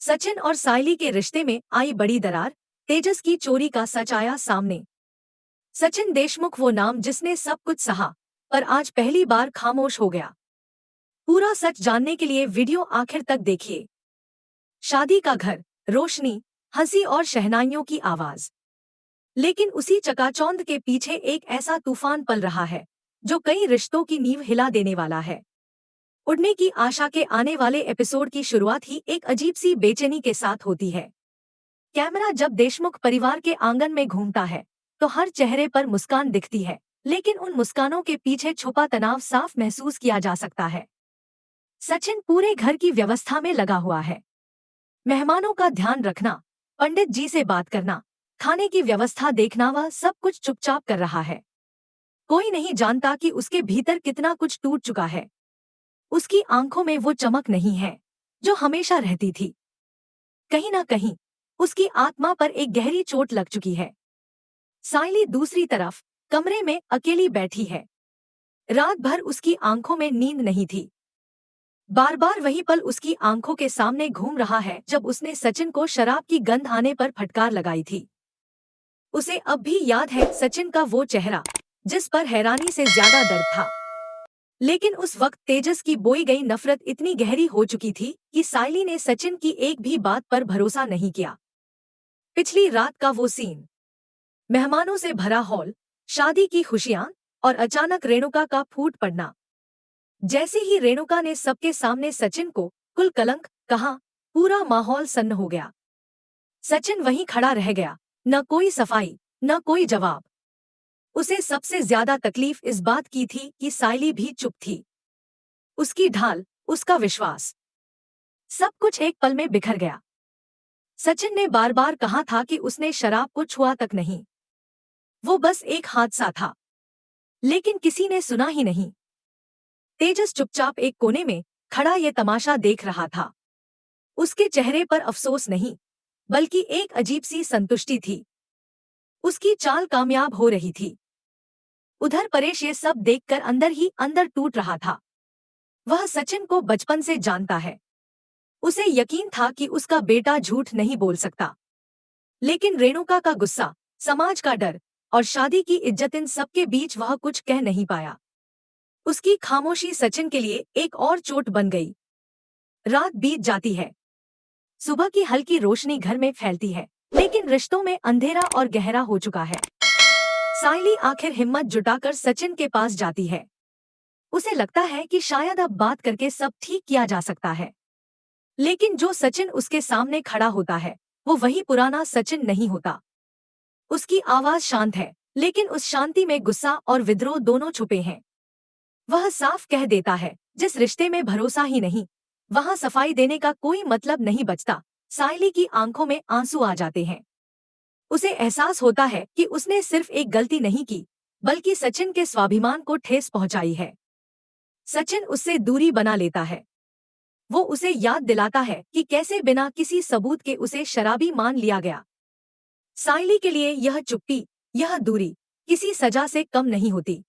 सचिन और सायली के रिश्ते में आई बड़ी दरार, तेजस की चोरी का सच आया सामने। सचिन देशमुख वो नाम जिसने सब कुछ सहा, पर आज पहली बार खामोश हो गया। पूरा सच जानने के लिए वीडियो आखिर तक देखिए। शादी का घर, रोशनी, हंसी और शहनाइयों की आवाज। लेकिन उसी चकाचौंध के पीछे एक ऐसा तूफान पल रहा है जो कई रिश्तों की नींव हिला देने वाला है। उड़ने की आशा के आने वाले एपिसोड की शुरुआत ही एक अजीब सी बेचैनी के साथ होती है। कैमरा जब देशमुख परिवार के आंगन में घूमता है तो हर चेहरे पर मुस्कान दिखती है, लेकिन उन मुस्कानों के पीछे छुपा तनाव साफ महसूस किया जा सकता है। सचिन पूरे घर की व्यवस्था में लगा हुआ है। मेहमानों का ध्यान रखना, पंडित जी से बात करना, खाने की व्यवस्था देखना, वह सब कुछ चुपचाप कर रहा है। कोई नहीं जानता कि उसके भीतर कितना कुछ टूट चुका है। उसकी आंखों में वो चमक नहीं है जो हमेशा रहती थी। कहीं ना कहीं उसकी आत्मा पर एक गहरी चोट लग चुकी है। सायली दूसरी तरफ कमरे में अकेली बैठी है। रात भर उसकी आंखों में नींद नहीं थी। बार बार वही पल उसकी आंखों के सामने घूम रहा है जब उसने सचिन को शराब की गंध आने पर फटकार लगाई थी। उसे अब भी याद है सचिन का वो चेहरा जिस पर हैरानी से ज्यादा दर्द था। लेकिन उस वक्त तेजस की बोई गई नफरत इतनी गहरी हो चुकी थी कि सायली ने सचिन की एक भी बात पर भरोसा नहीं किया। पिछली रात का वो सीन, मेहमानों से भरा हॉल, शादी की खुशियां और अचानक रेणुका का फूट पड़ना। जैसे ही रेणुका ने सबके सामने सचिन को कुल कलंक कहा, पूरा माहौल सन्न हो गया। सचिन वहीं खड़ा रह गया, न कोई सफाई, न कोई जवाब। उसे सबसे ज्यादा तकलीफ इस बात की थी कि सायली भी चुप थी। उसकी ढाल, उसका विश्वास, सब कुछ एक पल में बिखर गया। सचिन ने बार बार कहा था कि उसने शराब को छुआ तक नहीं, वो बस एक हादसा था, लेकिन किसी ने सुना ही नहीं। तेजस चुपचाप एक कोने में खड़ा ये तमाशा देख रहा था। उसके चेहरे पर अफसोस नहीं, बल्कि एक अजीब सी संतुष्टि थी। उसकी चाल कामयाब हो रही थी। उधर परेश ये सब देखकर अंदर ही अंदर टूट रहा था। वह सचिन को बचपन से जानता है। उसे यकीन था कि उसका बेटा झूठ नहीं बोल सकता। लेकिन रेणुका का गुस्सा, समाज का डर और शादी की इज्जत, इन सबके बीच वह कुछ कह नहीं पाया। उसकी खामोशी सचिन के लिए एक और चोट बन गई। रात बीत जाती है। सुबह की हल्की रोशनी घर में फैलती है, लेकिन रिश्तों में अंधेरा और गहरा हो चुका है। सायली आखिर हिम्मत जुटाकर सचिन के पास जाती है। उसे लगता है कि शायद अब बात करके सब ठीक किया जा सकता है। लेकिन जो सचिन उसके सामने खड़ा होता है वो वही पुराना सचिन नहीं होता। उसकी आवाज शांत है, लेकिन उस शांति में गुस्सा और विद्रोह दोनों छुपे हैं। वह साफ कह देता है, जिस रिश्ते में भरोसा ही नहीं, वहां सफाई देने का कोई मतलब नहीं बचता। सायली की आंखों में आंसू आ जाते हैं। उसे एहसास होता है कि उसने सिर्फ एक गलती नहीं की, बल्कि सचिन के स्वाभिमान को ठेस पहुंचाई है। सचिन उससे दूरी बना लेता है। वो उसे याद दिलाता है कि कैसे बिना किसी सबूत के उसे शराबी मान लिया गया। सायली के लिए यह चुप्पी, यह दूरी किसी सजा से कम नहीं होती।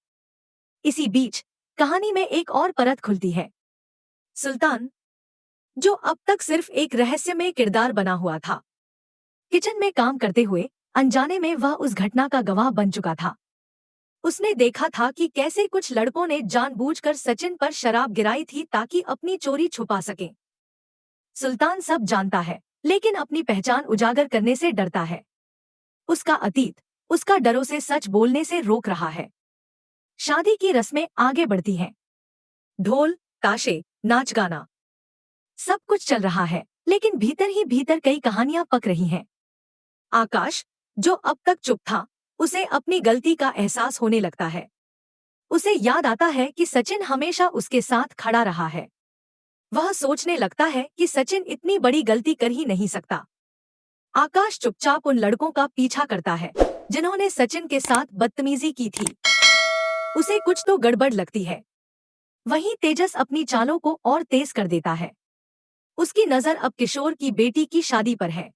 इसी बीच कहानी में एक और परत खुलती है। सुल्तान, जो अब तक सिर्फ एक रहस्यमय किरदार बना हुआ था, किचन में काम करते हुए अनजाने में वह उस घटना का गवाह बन चुका था। उसने देखा था कि कैसे कुछ लड़कों ने जानबूझकर सचिन पर शराब गिराई थी ताकि अपनी चोरी छुपा सकें। सुल्तान सब जानता है, लेकिन अपनी पहचान उजागर करने से डरता है। उसका अतीत उसका डरों से सच बोलने से रोक रहा है। शादी की रस्में आगे बढ़ती हैं। ढोल, ताशे, नाच गाना, सब कुछ चल रहा है, लेकिन भीतर ही भीतर कई कहानियां पक रही हैं। आकाश, जो अब तक चुप था, उसे अपनी गलती का एहसास होने लगता है। उसे याद आता है कि सचिन हमेशा उसके साथ खड़ा रहा है। वह सोचने लगता है कि सचिन इतनी बड़ी गलती कर ही नहीं सकता। आकाश चुपचाप उन लड़कों का पीछा करता है जिन्होंने सचिन के साथ बदतमीजी की थी। उसे कुछ तो गड़बड़ लगती है। वहीं तेजस अपनी चालों को और तेज कर देता है। उसकी नजर अब किशोर की बेटी की शादी पर है।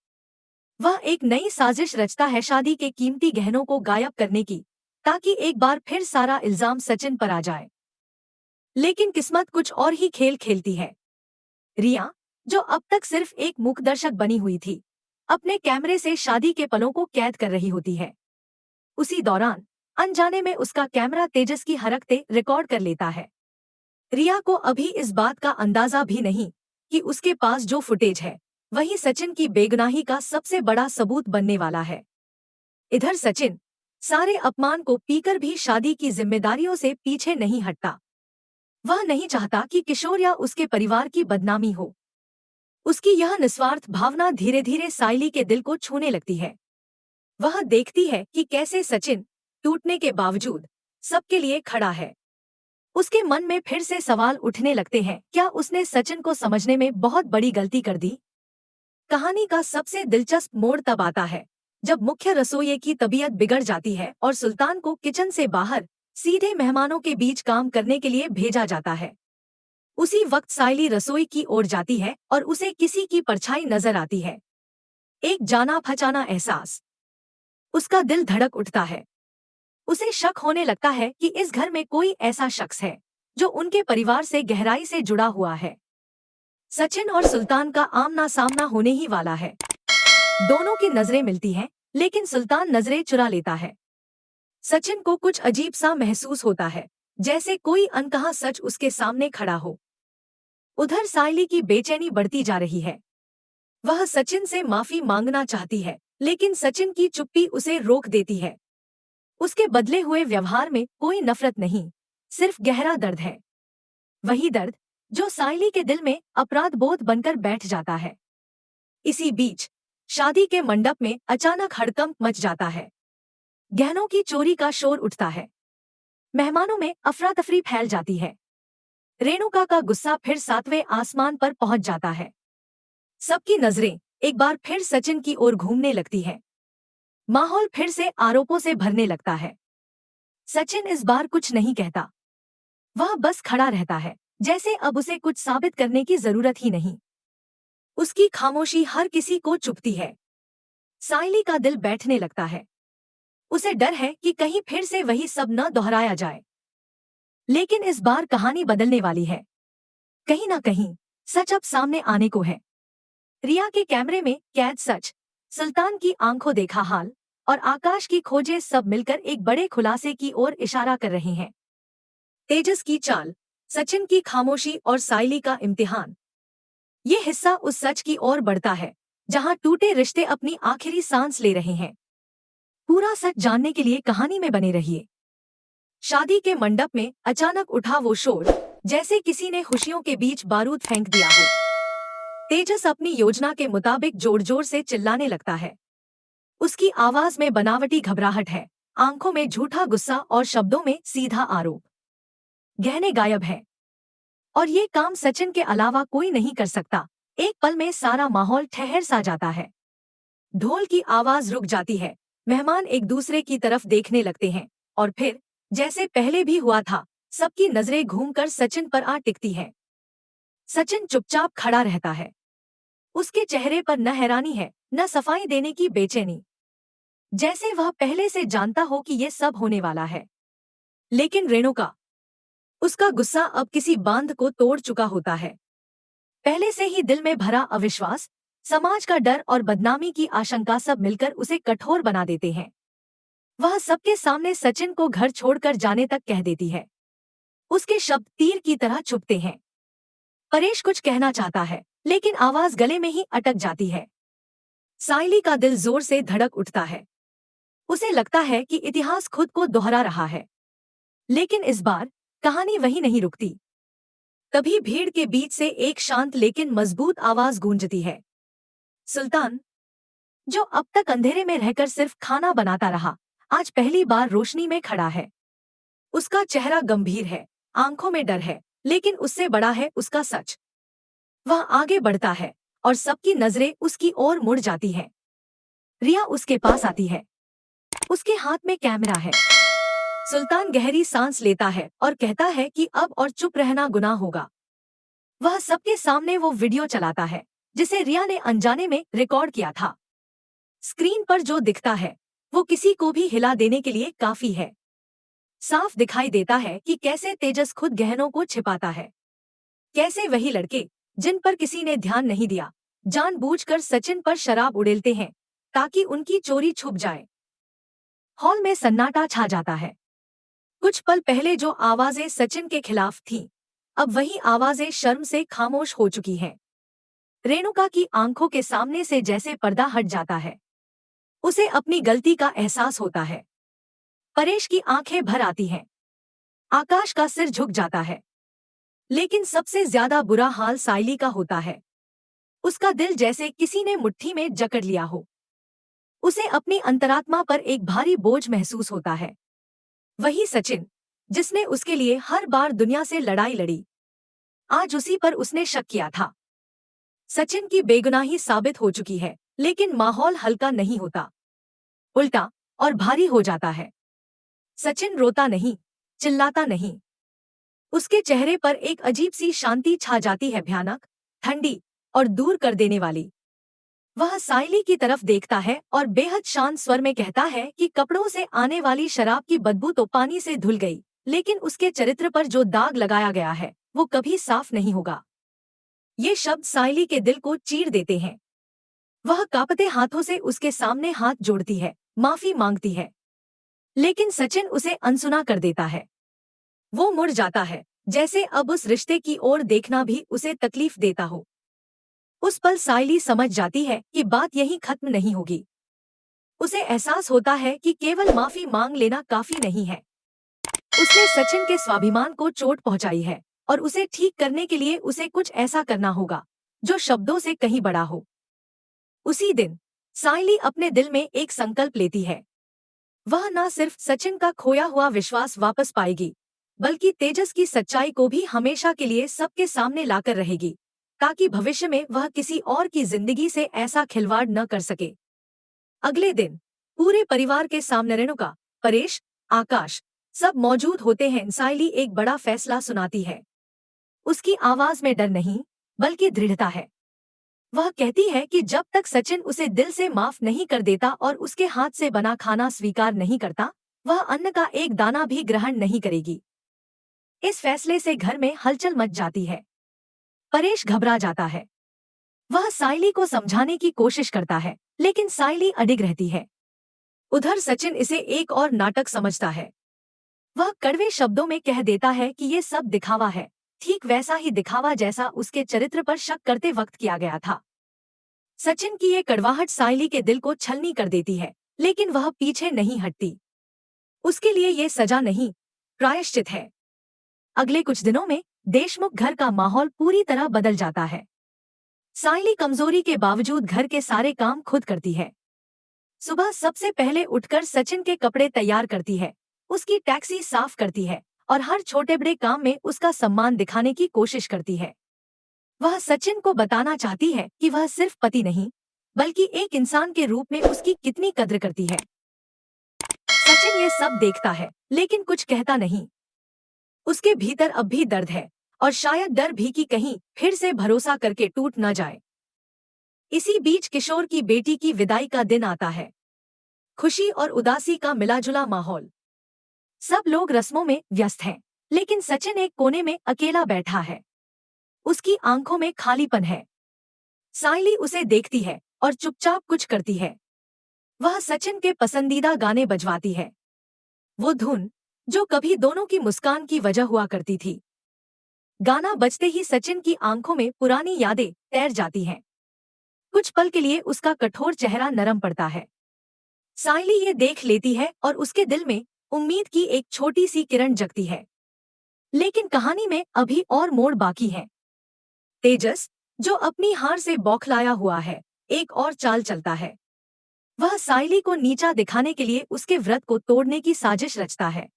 वह एक नई साजिश रचता है शादी के कीमती गहनों को गायब करने की, ताकि एक बार फिर सारा इल्जाम सचिन पर आ जाए। लेकिन किस्मत कुछ और ही खेल खेलती है। रिया, जो अब तक सिर्फ एक मूकदर्शक बनी हुई थी, अपने कैमरे से शादी के पलों को कैद कर रही होती है। उसी दौरान अनजाने में उसका कैमरा तेजस की हरकतें रिकॉर्ड कर लेता है। रिया को अभी इस बात का अंदाजा भी नहीं कि उसके पास जो फुटेज है वही सचिन की बेगुनाही का सबसे बड़ा सबूत बनने वाला है। इधर सचिन सारे अपमान को पीकर भी शादी की जिम्मेदारियों से पीछे नहीं हटता। वह नहीं चाहता कि किशोर या उसके परिवार की बदनामी हो। उसकी यह निस्वार्थ भावना धीरे धीरे सायली के दिल को छूने लगती है। वह देखती है कि कैसे सचिन टूटने के बावजूद सबके लिए खड़ा है। उसके मन में फिर से सवाल उठने लगते हैं, क्या उसने सचिन को समझने में बहुत बड़ी गलती कर दी? कहानी का सबसे दिलचस्प मोड़ तब आता है जब मुख्य रसोइये की तबीयत बिगड़ जाती है और सुल्तान को किचन से बाहर सीधे मेहमानों के बीच काम करने के लिए भेजा जाता है। उसी वक्त सायली रसोई की ओर जाती है और उसे किसी की परछाई नजर आती है। एक जाना पहचाना एहसास। उसका दिल धड़क उठता है। उसे शक होने लगता है कि इस घर में कोई ऐसा शख्स है जो उनके परिवार से गहराई से जुड़ा हुआ है। सचिन और सुल्तान का आमना सामना होने ही वाला है। दोनों की नजरें मिलती हैं, लेकिन सुल्तान नजरें चुरा लेता है। सचिन को कुछ अजीब सा महसूस होता है, जैसे कोई अनकहा सच उसके सामने खड़ा हो। उधर सायली की बेचैनी बढ़ती जा रही है। वह सचिन से माफी मांगना चाहती है, लेकिन सचिन की चुप्पी उसे रोक देती है। उसके बदले हुए व्यवहार में कोई नफरत नहीं, सिर्फ गहरा दर्द है। वही दर्द जो सायली के दिल में अपराध बोध बनकर बैठ जाता है। इसी बीच शादी के मंडप में अचानक हड़कंप मच जाता है। गहनों की चोरी का शोर उठता है। मेहमानों में अफरा तफरी फैल जाती है। रेणुका का गुस्सा फिर सातवें आसमान पर पहुंच जाता है। सबकी नजरें एक बार फिर सचिन की ओर घूमने लगती है। माहौल फिर से आरोपों से भरने लगता है। सचिन इस बार कुछ नहीं कहता। वह बस खड़ा रहता है, जैसे अब उसे कुछ साबित करने की जरूरत ही नहीं। उसकी खामोशी हर किसी को चुभती है। सायली का दिल बैठने लगता है। उसे डर है कि कहीं फिर से वही सब न दोहराया जाए। लेकिन इस बार कहानी बदलने वाली है। कहीं ना कहीं सच अब सामने आने को है। रिया के कैमरे में कैद सच, सुल्तान की आंखों देखा हाल और आकाश की खोजें सब मिलकर एक बड़े खुलासे की ओर इशारा कर रहे हैं। तेजस की चाल, सचिन की खामोशी और सायली का इम्तिहान। ये हिस्सा उस सच की ओर बढ़ता है जहां टूटे रिश्ते अपनी आखिरी सांस ले रहे हैं। पूरा सच जानने के लिए कहानी में बने रहिए। शादी के मंडप में अचानक उठा वो शोर, जैसे किसी ने खुशियों के बीच बारूद फेंक दिया हो। तेजस अपनी योजना के मुताबिक जोर जोर से चिल्लाने लगता है। उसकी आवाज में बनावटी घबराहट है, आंखों में झूठा गुस्सा और शब्दों में सीधा आरोप। गहने गायब हैं और ये काम सचिन के अलावा कोई नहीं कर सकता। एक पल में सारा माहौल ठहर सा जाता है। ढोल की आवाज रुक जाती है। मेहमान एक दूसरे की तरफ देखने लगते हैं और फिर जैसे पहले भी हुआ था, सबकी नजरें घूमकर सचिन पर आ टिकती हैं। सचिन चुपचाप खड़ा रहता है। उसके चेहरे पर न हैरानी है, न सफाई देने की बेचैनी, जैसे वह पहले से जानता हो कि ये सब होने वाला है। लेकिन रेणुका, उसका गुस्सा अब किसी बांध को तोड़ चुका होता है। पहले से ही दिल में भरा अविश्वास, समाज का डर और बदनामी की आशंका सब मिलकर उसे कठोर बना देते हैं। वह सबके सामने सचिन को घर छोड़कर जाने तक कह देती है। उसके शब्द तीर की तरह चुभते हैं। परेश कुछ कहना चाहता है, लेकिन आवाज गले में ही अटक जाती है। सायली का दिल जोर से धड़क उठता है। उसे लगता है कि इतिहास खुद को दोहरा रहा है। लेकिन इस बार कहानी वही नहीं रुकती। तभी भीड़ के बीच से एक शांत लेकिन मजबूत आवाज गूंजती है। सुल्तान, जो अब तक अंधेरे में रहकर सिर्फ खाना बनाता रहा, आज पहली बार रोशनी में खड़ा है। उसका चेहरा गंभीर है, आंखों में डर है, लेकिन उससे बड़ा है उसका सच। वह आगे बढ़ता है और सबकी नजरें उसकी ओर मुड़ जाती हैं। रिया उसके पास आती है। उसके हाथ में कैमरा है। सुल्तान गहरी सांस लेता है और कहता है कि अब और चुप रहना गुनाह होगा। वह सबके सामने वो वीडियो चलाता है जिसे रिया ने अनजाने में रिकॉर्ड किया था। स्क्रीन पर जो दिखता है वो किसी को भी हिला देने के लिए काफी है। साफ दिखाई देता है कि कैसे तेजस खुद गहनों को छिपाता है। कैसे वही लड़के जिन पर किसी ने ध्यान नहीं दिया, जानबूझकर सचिन पर शराब उड़ेलते हैं ताकि उनकी चोरी छुप जाए। हॉल में सन्नाटा छा जाता है। कुछ पल पहले जो आवाजें सचिन के खिलाफ थीं, अब वही आवाजें शर्म से खामोश हो चुकी हैं। रेणुका की आंखों के सामने से जैसे पर्दा हट जाता है। उसे अपनी गलती का एहसास होता है। परेश की आंखें भर आती हैं। आकाश का सिर झुक जाता है। लेकिन सबसे ज्यादा बुरा हाल साइली का होता है। उसका दिल जैसे किसी ने मुट्ठी में जकड़ लिया हो। उसे अपनी अंतरात्मा पर एक भारी बोझ महसूस होता है। वही सचिन, जिसने उसके लिए हर बार दुनिया से लड़ाई लड़ी, आज उसी पर उसने शक किया था। सचिन की बेगुनाही साबित हो चुकी है, लेकिन माहौल हल्का नहीं होता, उल्टा और भारी हो जाता है। सचिन रोता नहीं, चिल्लाता नहीं। उसके चेहरे पर एक अजीब सी शांति छा जाती है, भयानक, ठंडी और दूर कर देने वाली। वह साइली की तरफ देखता है और बेहद शांत स्वर में कहता है कि कपड़ों से आने वाली शराब की बदबू तो पानी से धुल गई, लेकिन उसके चरित्र पर जो दाग लगाया गया है वो कभी साफ नहीं होगा। ये शब्द साइली के दिल को चीर देते हैं। वह कांपते हाथों से उसके सामने हाथ जोड़ती है, माफी मांगती है, लेकिन सचिन उसे अनसुना कर देता है। वो मुड़ जाता है, जैसे अब उस रिश्ते की ओर देखना भी उसे तकलीफ देता हो। उस पल साइली समझ जाती है कि बात यहीं खत्म नहीं होगी। उसे एहसास होता है कि केवल माफी मांग लेना काफी नहीं है। उसने सचिन के स्वाभिमान को चोट पहुंचाई है और उसे ठीक करने के लिए उसे कुछ ऐसा करना होगा जो शब्दों से कहीं बड़ा हो। उसी दिन साइली अपने दिल में एक संकल्प लेती है। वह न सिर्फ सचिन का खोया हुआ विश्वास वापस पाएगी, बल्कि तेजस की सच्चाई को भी हमेशा के लिए सबके सामने लाकर रहेगी, ताकि भविष्य में वह किसी और की जिंदगी से ऐसा खिलवाड़ न कर सके। अगले दिन पूरे परिवार के सामने रेणुका, परेश, आकाश सब मौजूद होते हैं। साइली एक बड़ा फैसला सुनाती है। उसकी आवाज में डर नहीं, बल्कि दृढ़ता है। वह कहती है कि जब तक सचिन उसे दिल से माफ नहीं कर देता और उसके हाथ से बना खाना स्वीकार नहीं करता, वह अन्न का एक दाना भी ग्रहण नहीं करेगी। इस फैसले से घर में हलचल मच जाती है। परेश घबरा जाता है। वह साइली को समझाने की कोशिश करता है, लेकिन साइली अडिग रहती है। उधर सचिन इसे एक और नाटक समझता है। वह कड़वे शब्दों में कह देता है कि ये सब दिखावा है, ठीक वैसा ही दिखावा जैसा उसके चरित्र पर शक करते वक्त किया गया था। सचिन की ये कड़वाहट साइली के दिल को छलनी कर देती है, लेकिन वह पीछे नहीं हटती। उसके लिए ये सजा नहीं, प्रायश्चित है। अगले कुछ दिनों में देशमुख घर का माहौल पूरी तरह बदल जाता है। साइली कमजोरी के बावजूद घर के सारे काम खुद करती है। सुबह सबसे पहले उठकर सचिन के कपड़े तैयार करती है, उसकी टैक्सी साफ करती है और हर छोटे बड़े काम में उसका सम्मान दिखाने की कोशिश करती है। वह सचिन को बताना चाहती है कि वह सिर्फ पति नहीं, बल्कि एक इंसान के रूप में उसकी कितनी कद्र करती है। सचिन ये सब देखता है, लेकिन कुछ कहता नहीं। उसके भीतर अब भी दर्द है, और शायद डर भी कि कहीं फिर से भरोसा करके टूट न जाए। इसी बीच किशोर की बेटी की विदाई का दिन आता है। खुशी और उदासी का मिलाजुला माहौल। सब लोग रस्मों में व्यस्त हैं, लेकिन सचिन एक कोने में अकेला बैठा है। उसकी आंखों में खालीपन है। साइली उसे देखती है और चुपचाप कुछ करती है। वह सचिन के पसंदीदा गाने बजवाती है, वो धुन जो कभी दोनों की मुस्कान की वजह हुआ करती थी। गाना बजते ही सचिन की आंखों में पुरानी यादें तैर जाती हैं। कुछ पल के लिए उसका कठोर चेहरा नरम पड़ता है। साइली ये देख लेती है और उसके दिल में उम्मीद की एक छोटी सी किरण जगती है। लेकिन कहानी में अभी और मोड़ बाकी है। तेजस, जो अपनी हार से बौखलाया हुआ है, एक और चाल चलता है। वह साइली को नीचा दिखाने के लिए उसके व्रत को तोड़ने की साजिश रचता है।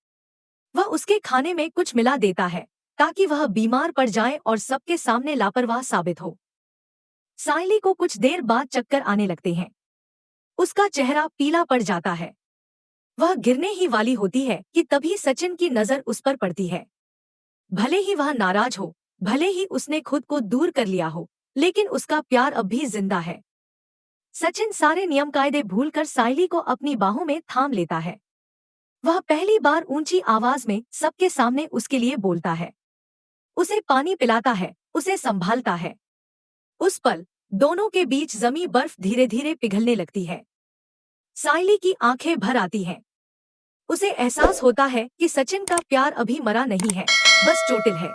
वह उसके खाने में कुछ मिला देता है ताकि वह बीमार पड़ जाए और सबके सामने लापरवाह साबित हो। साइली को कुछ देर बाद चक्कर आने लगते हैं। उसका चेहरा पीला पड़ जाता है। वह गिरने ही वाली होती है कि तभी सचिन की नजर उस पर पड़ती है। भले ही वह नाराज हो, भले ही उसने खुद को दूर कर लिया हो, लेकिन उसका प्यार अब भी जिंदा है। सचिन सारे नियम कायदे भूलकर साइली को अपनी बाहों में थाम लेता है। वह पहली बार ऊंची आवाज में सबके सामने उसके लिए बोलता है। उसे पानी पिलाता है, उसे संभालता है उस पल दोनों के बीच जमी बर्फ धीरे धीरे पिघलने लगती है। सायली की आंखें भर आती हैं। उसे एहसास होता है कि सचिन का प्यार अभी मरा नहीं है, बस चोटिल है।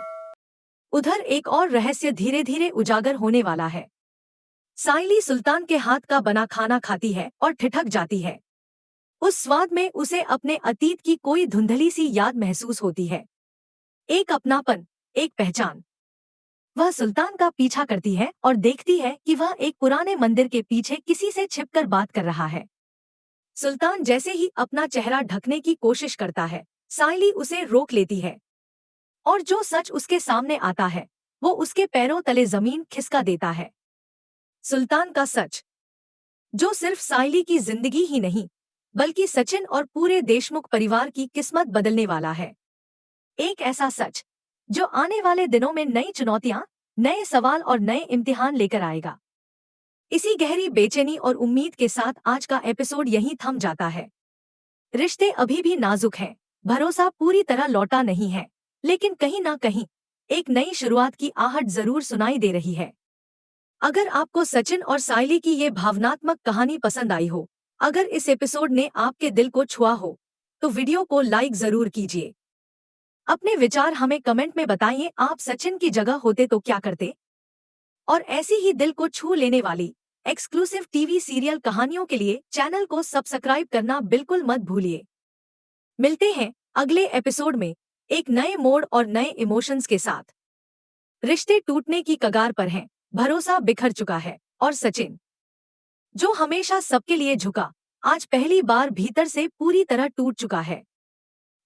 उधर एक और रहस्य धीरे धीरे उजागर होने वाला है। सायली सुल्तान के हाथ का बना खाना खाती है और ठिठक जाती है। उस स्वाद में उसे अपने अतीत की कोई धुंधली सी याद महसूस होती है। एक अपनापन, एक पहचान। वह सुल्तान का पीछा करती है और देखती है कि वह एक पुराने मंदिर के पीछे किसी से छिपकर बात कर रहा है। सुल्तान जैसे ही अपना चेहरा ढकने की कोशिश करता है, सायली उसे रोक लेती है और जो सच उसके सामने आता है वो उसके पैरों तले जमीन खिसका देता है। सुल्तान का सच, जो सिर्फ सायली की जिंदगी ही नहीं बल्कि सचिन और पूरे देशमुख परिवार की किस्मत बदलने वाला है। एक ऐसा सच जो आने वाले दिनों में नई चुनौतियां, नए सवाल और नए इम्तिहान लेकर आएगा। इसी गहरी बेचैनी और उम्मीद के साथ आज का एपिसोड यहीं थम जाता है। रिश्ते अभी भी नाजुक हैं, भरोसा पूरी तरह लौटा नहीं है, लेकिन कहीं ना कहीं एक नई शुरुआत की आहट जरूर सुनाई दे रही है। अगर आपको सचिन और सायली की ये भावनात्मक कहानी पसंद आई हो, अगर इस एपिसोड ने आपके दिल को छुआ हो, तो वीडियो को लाइक जरूर कीजिए। अपने विचार हमें कमेंट में बताइए, आप सचिन की जगह होते तो क्या करते। और ऐसी ही दिल को छू लेने वाली एक्सक्लूसिव टीवी सीरियल कहानियों के लिए चैनल को सब्सक्राइब करना बिल्कुल मत भूलिए। मिलते हैं अगले एपिसोड में एक नए मोड़ और नए इमोशंस के साथ। रिश्ते टूटने की कगार पर हैं, भरोसा बिखर चुका है और सचिन, जो हमेशा सबके लिए झुका, आज पहली बार भीतर से पूरी तरह टूट चुका है।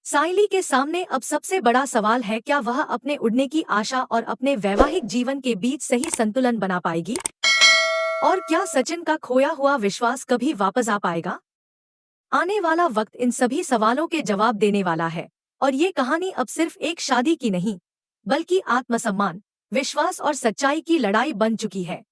सायली के सामने अब सबसे बड़ा सवाल है, क्या वह अपने उड़ने की आशा और अपने वैवाहिक जीवन के बीच सही संतुलन बना पाएगी? और क्या सचिन का खोया हुआ विश्वास कभी वापस आ पाएगा? आने वाला वक्त इन सभी सवालों के जवाब देने वाला है। और ये कहानी अब सिर्फ एक शादी की नहीं, बल्कि आत्मसम्मान, विश्वास और सच्चाई की लड़ाई बन चुकी है।